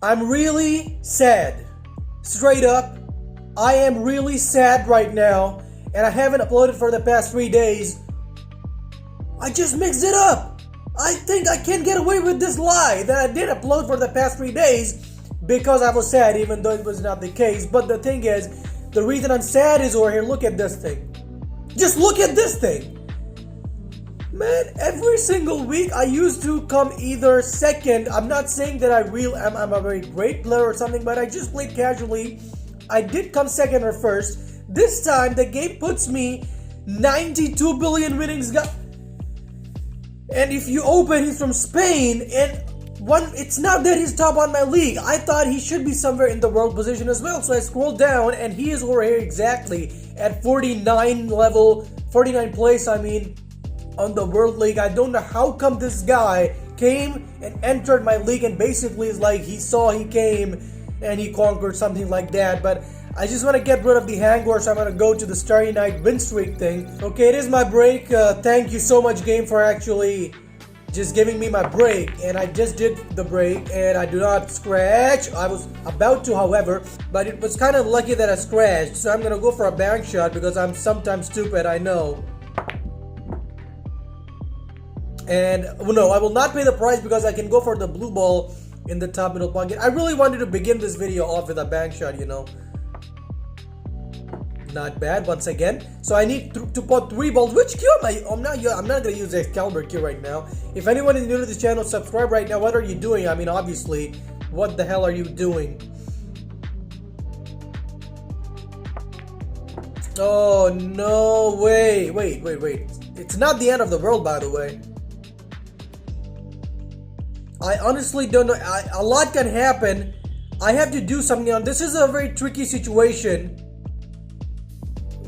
I'm really sad. Straight up, I am really sad right now, and I haven't uploaded for the past 3 days. I just mixed it up. I think I can get away with this lie that I did upload for the past 3 days because I was sad, even though it was not the case. But the thing is, the reason I'm sad is over here. Look at this thing. Just look at this thing. Man, every single week I used to come either second. I'm not saying that I'm a very great player or something, but I just played casually. I did come second or first. This time the game puts me 92 billion winnings. And if you open, he's from Spain, and it's not that he's top on my league. I thought he should be somewhere in the world position as well. So I scrolled down and he is over here exactly at 49 place, on the World League. I don't know how come this guy came and entered my league and basically is like he came and he conquered, something like that. But I just want to get rid of the hangover, so I'm going to go to the Starry Night win streak thing. Okay, it is my break. Thank you so much, game, for actually just giving me my break. And I just did the break and I do not scratch. I was about to, however, but it was kind of lucky that I scratched. So I'm going to go for a bank shot because I'm sometimes stupid, I know. And no, I will not pay the price because I can go for the blue ball in the top middle pocket. I really wanted to begin this video off with a bank shot, Not bad once again. So I need to put 3 balls. Which Q am I? I'm not gonna use Excalibur Q right now. If anyone is new to this channel, subscribe right now. What are you doing? Obviously, what the hell are you doing? Oh no! Wait. It's not the end of the world, by the way. I honestly don't know. A lot can happen. I have to do something on this. Is a very tricky situation,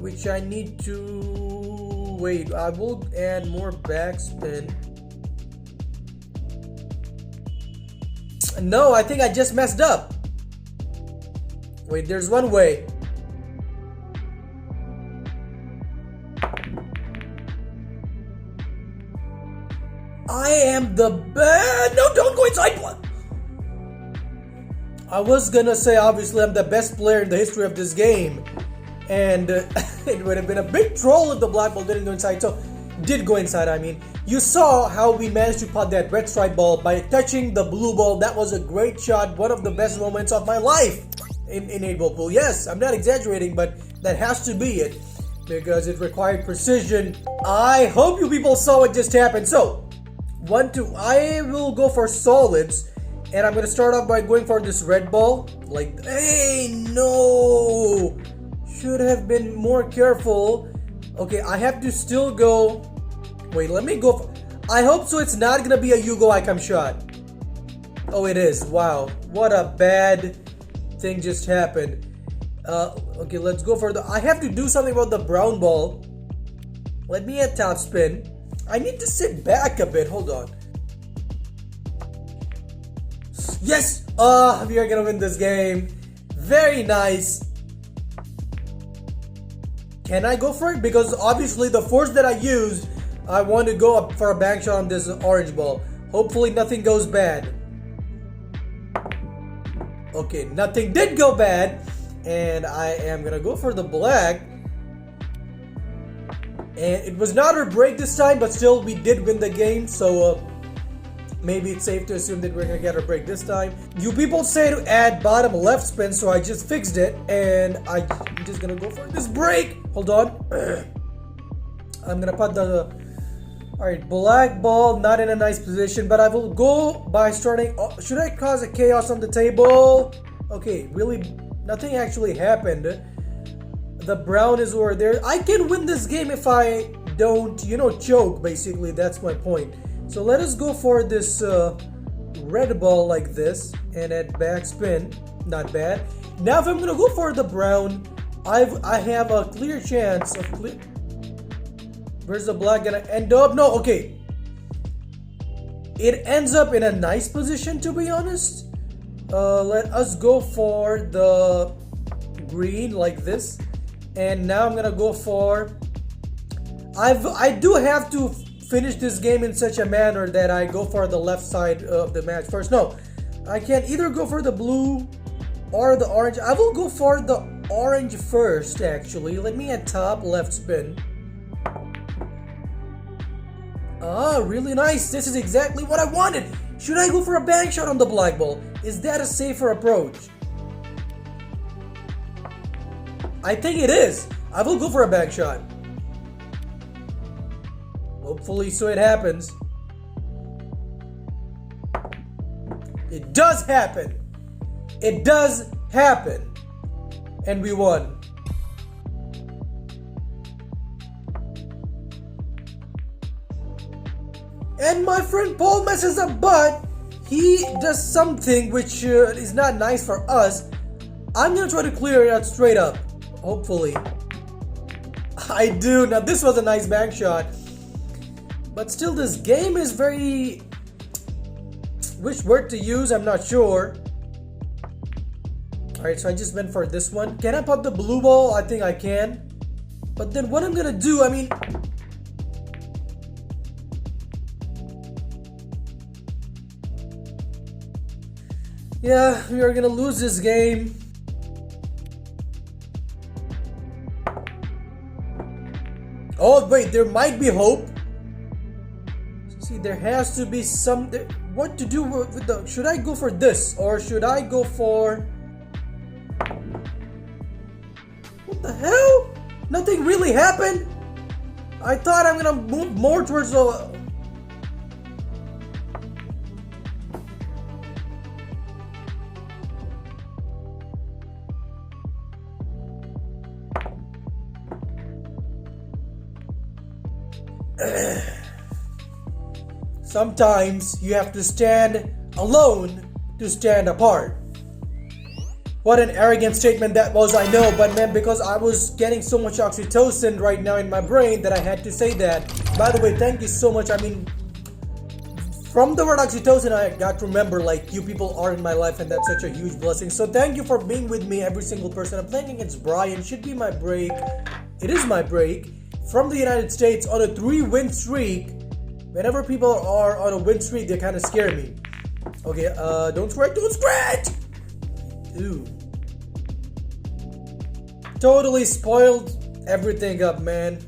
which I need to wait. I will add more backspin. No, I think I just messed up. Wait, there's one way. I am the best. No, don't go inside. I was gonna say, obviously, I'm the best player in the history of this game. And it would have been a big troll if the black ball didn't go inside. So, did go inside, You saw how we managed to pot that red stripe ball by touching the blue ball. That was a great shot. One of the best moments of my life in 8-ball pool. Yes, I'm not exaggerating, but that has to be it. Because it required precision. I hope you people saw what just happened. So, 1, 2. I will go for solids. And I'm going to start off by going for this red ball. Hey, no! Should have been more careful. Okay, I have to still go. Wait, let me go. I hope so. It's not gonna be a you go, I come shot. Oh, it is. Wow, what a bad thing just happened. Okay, let's go for the. I have to do something about the brown ball. Let me add top spin. I need to sit back a bit. Hold on. Yes. We are gonna win this game. Very nice. Can I go for it? Because obviously the force that I used, I want to go up for a bank shot on this orange ball. Hopefully nothing goes bad. Okay, nothing did go bad. And I am going to go for the black. And it was not our break this time, but still we did win the game. So maybe it's safe to assume that we're going to get our break this time. You people say to add bottom left spin, so I just fixed it. And I'm just going to go for this break. Hold on. I'm going to put the... Alright, black ball, not in a nice position. But I will go by starting... should I cause a chaos on the table? Okay, really, nothing actually happened. The brown is over there. I can win this game if I don't, choke, basically. That's my point. So let us go for this red ball like this and add backspin. Not bad. Now if I'm gonna go for the brown, I have a clear chance of Where's the black gonna end up? No, okay. It ends up in a nice position, to be honest. Let us go for the green like this. And now I'm gonna go for... I do have to finish this game in such a manner that I go for the left side of the match first. No, I can either go for the blue or the orange. I will go for the orange first, actually. Let me at top left spin. Ah, really nice. This is exactly what I wanted. Should I go for a bank shot on the black ball? Is that a safer approach? I think it is. I will go for a bank shot. Hopefully so it happens. It does happen. It does happen. And we won. And my friend Paul messes up, but he does something which is not nice for us. I'm gonna try to clear it out straight up. Hopefully. I do. Now this was a nice bank shot. But still, this game is very... Which word to use, I'm not sure. Alright, so I just went for this one. Can I pop the blue ball? I think I can. But then what I'm gonna do, I mean... Yeah, we are gonna lose this game. Oh wait, there might be hope. See, there has to be some... What to do with the... Should I go for this? Or should I go for... What the hell? Nothing really happened? I thought I'm gonna move more towards the... Sometimes you have to stand alone to stand apart. What an arrogant statement that was, I know, but man, because I was getting so much oxytocin right now in my brain that I had to say that. By the way, thank you so much. I mean, from the word oxytocin, I got to remember, like, you people are in my life, and that's such a huge blessing. So thank you for being with me, every single person. I'm playing against Brian. Should be my break. It is my break. From the United States on a 3-win streak. Whenever people are on a win streak, they kind of scare me. Okay, don't scratch, don't scratch! Ooh. Totally spoiled everything up, man.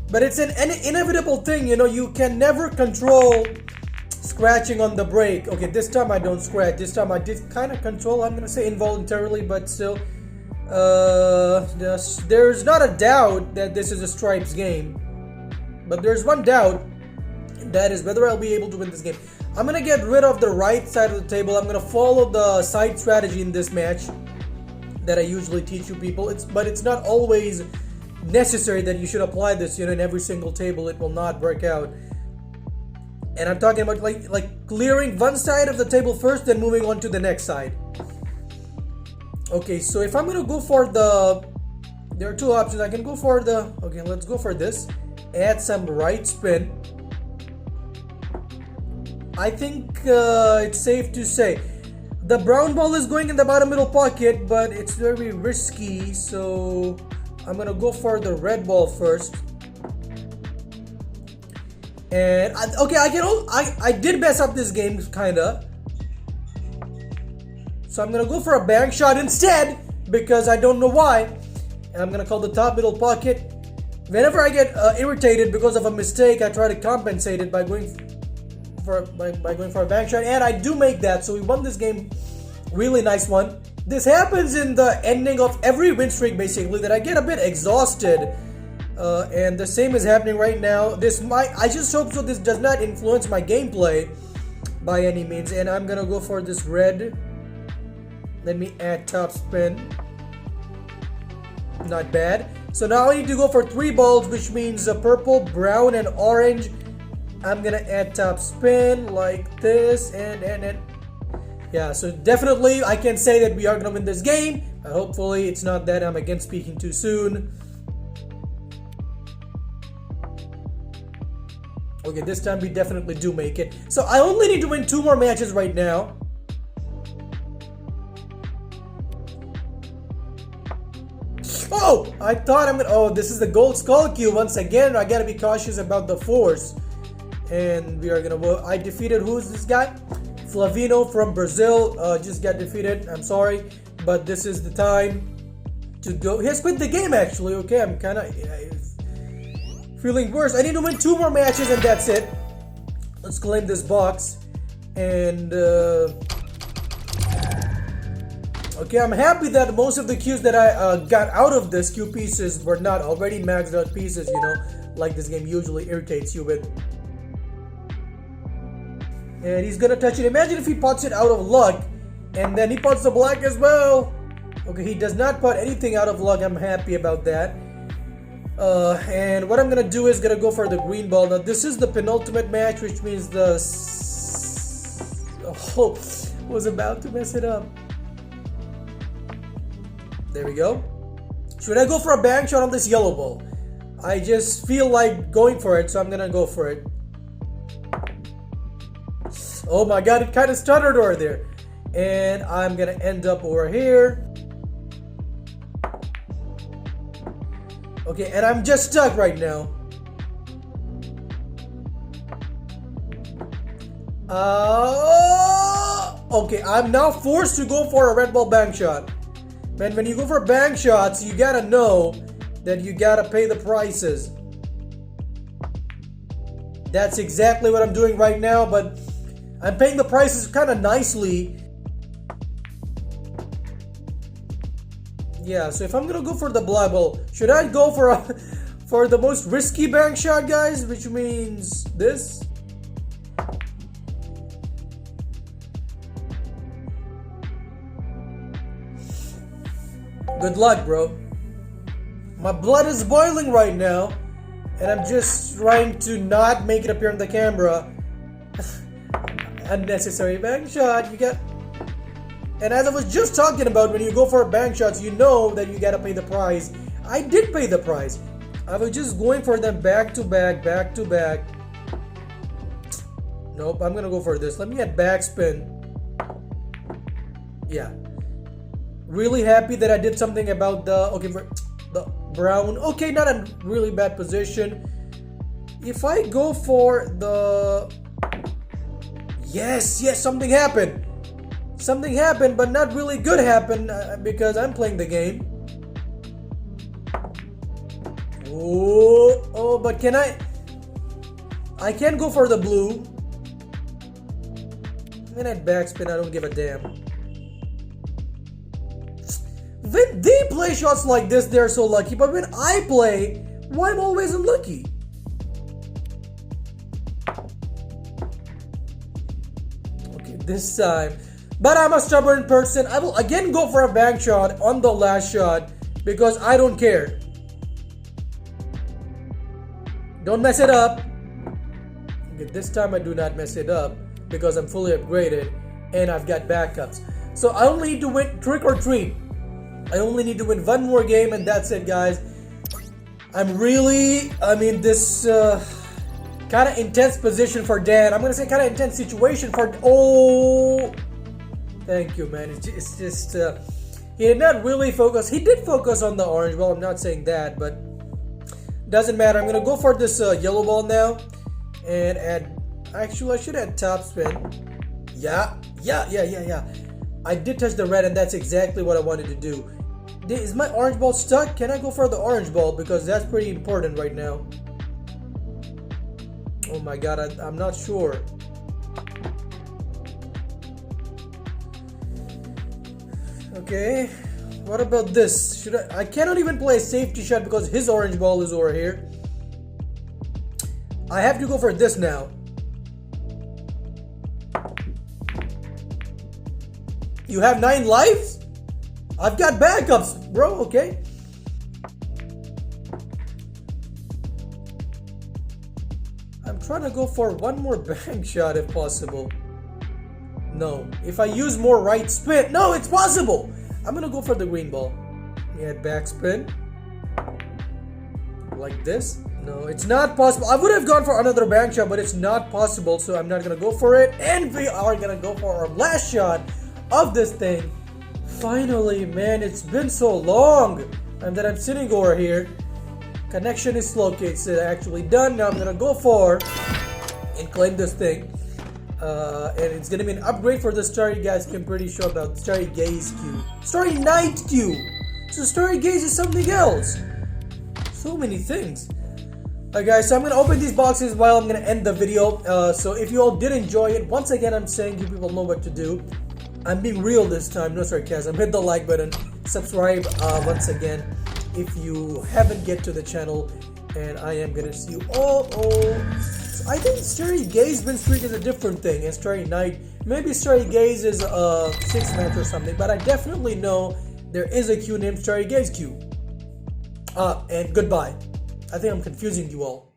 But it's an inevitable thing, you know, you can never control scratching on the break. Okay, this time I don't scratch. This time I did kind of control, I'm gonna say involuntarily, but still. There's not a doubt that this is a stripes game. But there's one doubt. That is whether I'll be able to win this game. I'm gonna get rid of the right side of the table. I'm gonna follow the side strategy in this match that I usually teach you people. But it's not always necessary that you should apply this, you know, in every single table. It will not work out. And I'm talking about like clearing one side of the table first, then moving on to the next side. Okay, so if I'm gonna go for the... There are two options. I can go for the... Okay, let's go for this. Add some right spin. I think it's safe to say the brown ball is going in the bottom middle pocket, but it's very risky, so I'm gonna go for the red ball first. And okay, I did mess up this game kinda, so I'm gonna go for a bank shot instead because I don't know why. And I'm gonna call the top middle pocket. Whenever I get irritated because of a mistake, I try to compensate it by going for a bank shot, and I do make that. So we won this game. Really nice one. This happens in the ending of every win streak, basically, that I get a bit exhausted, and the same is happening right now. I just hope so this does not influence my gameplay by any means. And I'm gonna go for this red. Let me add top spin. Not bad. So now I need to go for 3 balls, which means purple, brown, and orange. I'm gonna add top spin like this, and yeah, so definitely I can say that we are gonna win this game. Hopefully it's not that I'm again speaking too soon. Okay, this time we definitely do make it. So I only need to win 2 more matches right now. Oh, I thought oh, this is the gold skull cue once again. I gotta be cautious about the force. And we are gonna... I defeated... Who's this guy? Flavino from Brazil just got defeated. I'm sorry, but this is the time to go. He has quit the game actually. Okay, I'm kind of feeling worse. I need to win 2 more matches and that's it. Let's claim this box. And okay, I'm happy that most of the queues that I got out of this queue pieces were not already maxed out pieces, you know, like this game usually irritates you with. And he's gonna touch it. Imagine if he puts it out of luck and then he puts the black as well. Okay, he does not put anything out of luck. I'm happy about that. And what I'm gonna do is gonna go for the green ball. Now this is the penultimate match, which means the was about to mess it up. There we go. Should I go for a bank shot on this yellow ball? I just feel like going for it, so I'm gonna go for it. Oh my god, it kind of stuttered over there. And I'm gonna end up over here. Okay, and I'm just stuck right now. Okay, I'm now forced to go for a red ball bank shot. Man, when you go for bank shots, you gotta know that you gotta pay the prices. That's exactly what I'm doing right now, but I'm paying the prices kind of nicely. Yeah, so if I'm gonna go for the black ball, should I go for the most risky bank shot, guys? Which means this. Good luck, bro. My blood is boiling right now, and I'm just trying to not make it appear on the camera. Unnecessary bank shot. You got. And as I was just talking about, when you go for bank shots, you know that you gotta pay the price. I did pay the price. I was just going for them back to back, back to back. Nope, I'm gonna go for this. Let me get backspin. Yeah. Really happy that I did something about the the brown. Okay, not a really bad position. If I go for the yes, something happened. Something happened, but not really good happened because I'm playing the game. Oh, but can I can go for the blue. And at backspin, I don't give a damn. When they play shots like this, they're so lucky. But when I play, why I'm always unlucky? Okay, this time. But I'm a stubborn person. I will again go for a bank shot on the last shot because I don't care. Don't mess it up. Okay, this time I do not mess it up because I'm fully upgraded and I've got backups. So I only need to win trick or treat. I only need to win one more game and that's it, guys. This kind of intense position for Dan. I'm gonna say kind of intense situation for. Oh, thank you, man. It's just he did not really focus. He did focus on the orange ball. I'm not saying that, but doesn't matter. I'm gonna go for this yellow ball now and add. Actually, I should add top spin. Yeah. I did touch the red, and that's exactly what I wanted to do. Is my orange ball stuck? Can I go for the orange ball? Because that's pretty important right now. Oh my god, I'm not sure. Okay, what about this? I cannot even play a safety shot because his orange ball is over here. I have to go for this now. You have 9 lives? I've got backups, bro, okay? I'm trying to go for one more bank shot if possible. No. If I use more right spin. No, it's possible! I'm gonna go for the green ball. Yeah, backspin. Like this. No, it's not possible. I would have gone for another bank shot, but it's not possible, so I'm not gonna go for it. And we are gonna go for our last shot of this thing. Finally, man, it's been so long. And then I'm sitting over here. Connection is slow. Okay, it's actually done. Now I'm gonna go for and claim this thing. And it's gonna be an upgrade for the Starry Gaze queue. I'm pretty sure about Starry Gaze queue. Starry Night queue! So Starry Gaze is something else! So many things. Alright guys, so I'm gonna open these boxes while I'm gonna end the video. So if you all did enjoy it, once again I'm saying you people know what to do. I'm being real this time, no sarcasm. Hit the like button, subscribe once again if you haven't get to the channel. And I am gonna see you all. I think Starry Gaze win streak is a different thing, and Starry Night, maybe Starry Gaze is a 6-match or something, but I definitely know there is a queue named Starry Gaze queue. And goodbye. I think I'm confusing you all.